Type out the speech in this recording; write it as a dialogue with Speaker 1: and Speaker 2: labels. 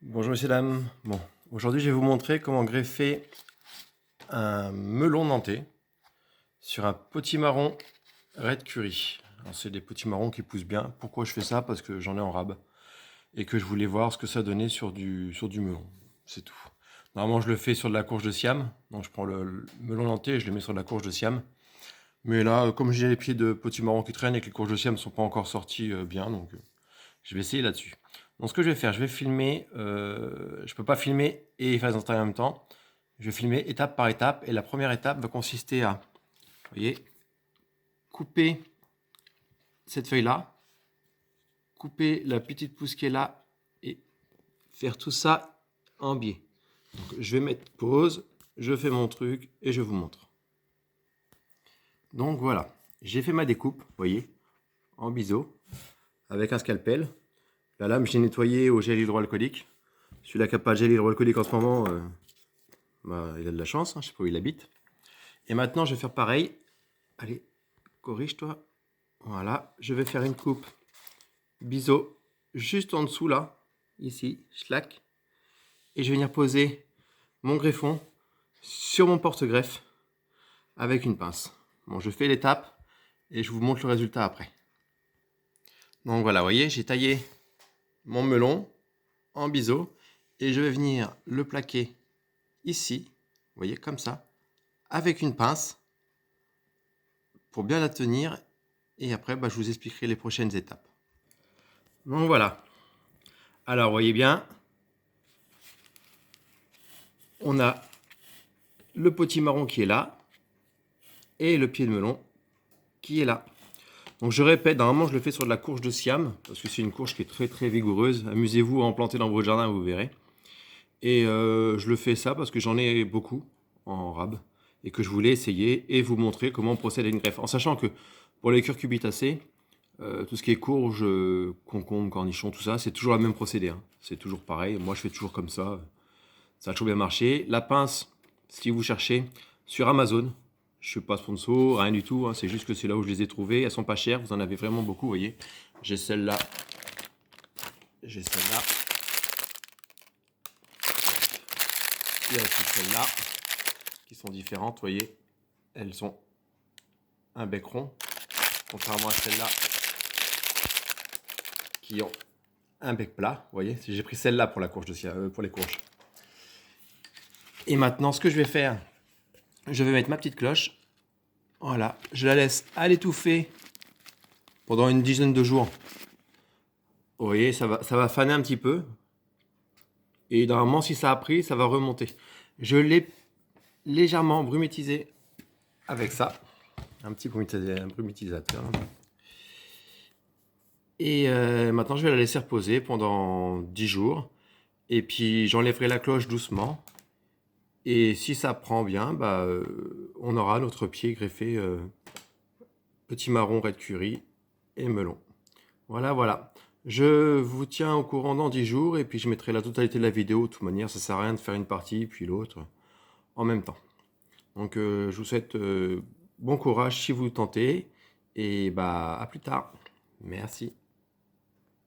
Speaker 1: Bonjour messieurs dames. Bon, aujourd'hui je vais vous montrer comment greffer un melon nantais sur un potimarron red curry. Alors c'est des potimarrons qui poussent bien. Pourquoi je fais ça? Parce que j'en ai en rab et que je voulais voir ce que ça donnait sur du melon. C'est tout. Normalement je le fais sur de la courge de Siam. Donc je prends le melon nantais et je le mets sur de la courge de Siam. Mais là, comme j'ai les pieds de potimarron qui traînent et que les courges de Siam ne sont pas encore sorties bien, donc je vais essayer là-dessus. Donc ce que je vais faire, je vais filmer, je peux pas filmer et effacer en même temps. Je vais filmer étape par étape et la première étape va consister à, vous voyez, couper cette feuille-là, couper la petite pousse qui est là et faire tout ça en biais. Donc, je vais mettre pause, je fais mon truc et je vous montre. Donc voilà, j'ai fait ma découpe, vous voyez, en biseau, avec un scalpel. La lame, j'ai nettoyé au gel hydroalcoolique. Celui-là qui n'a pas de gel hydroalcoolique en ce moment, il a de la chance, hein, je sais pas où il habite. Et maintenant, je vais faire pareil. Allez, corrige-toi. Voilà, je vais faire une coupe biseau juste en dessous là, ici, schlack. Et je vais venir poser mon greffon sur mon porte-greffe avec une pince. Bon, je fais l'étape et je vous montre le résultat après. Donc voilà, vous voyez, j'ai taillé mon melon en biseau et je vais venir le plaquer ici, vous voyez, comme ça, avec une pince pour bien la tenir et après je vous expliquerai les prochaines étapes. Donc voilà, alors vous voyez bien, on a le potimarron qui est là et le pied de melon qui est là. Donc je répète, normalement je le fais sur de la courge de Siam parce que c'est une courge qui est très très vigoureuse. Amusez-vous à en planter dans votre jardin, vous verrez. Et je le fais ça parce que j'en ai beaucoup en rab et que je voulais essayer et vous montrer comment on procède à une greffe. En sachant que pour les cucurbitacées, tout ce qui est courge, concombre, cornichon, tout ça, c'est toujours le même procédé. Hein. C'est toujours pareil. Moi, je fais toujours comme ça. Ça a toujours bien marché. La pince, si vous cherchez, sur Amazon. Je ne suis pas sponsor, rien du tout. Hein. C'est juste que c'est là où je les ai trouvées. Elles sont pas chères. Vous en avez vraiment beaucoup, vous voyez. J'ai celle-là. J'ai celle-là. Il y a aussi celles-là qui sont différentes, vous voyez. Elles sont un bec rond, contrairement à celles-là qui ont un bec plat, vous voyez. J'ai pris celle-là pour la courge de pour les courges. Et maintenant, ce que je vais faire, je vais mettre ma petite cloche. Voilà, je la laisse à l'étouffer pendant une dizaine de jours. Vous voyez, ça va faner un petit peu. Et normalement, si ça a pris, ça va remonter. Je l'ai légèrement brumitisé avec ça. Un petit brumitisateur. Et maintenant, je vais la laisser reposer pendant 10 jours. Et puis, j'enlèverai la cloche doucement. Et si ça prend bien, on aura notre pied greffé petit marron red curry et melon. Voilà, voilà. Je vous tiens au courant dans 10 jours et puis je mettrai la totalité de la vidéo. De toute manière, ça sert à rien de faire une partie puis l'autre en même temps. Donc, je vous souhaite bon courage si vous tentez et à plus tard. Merci.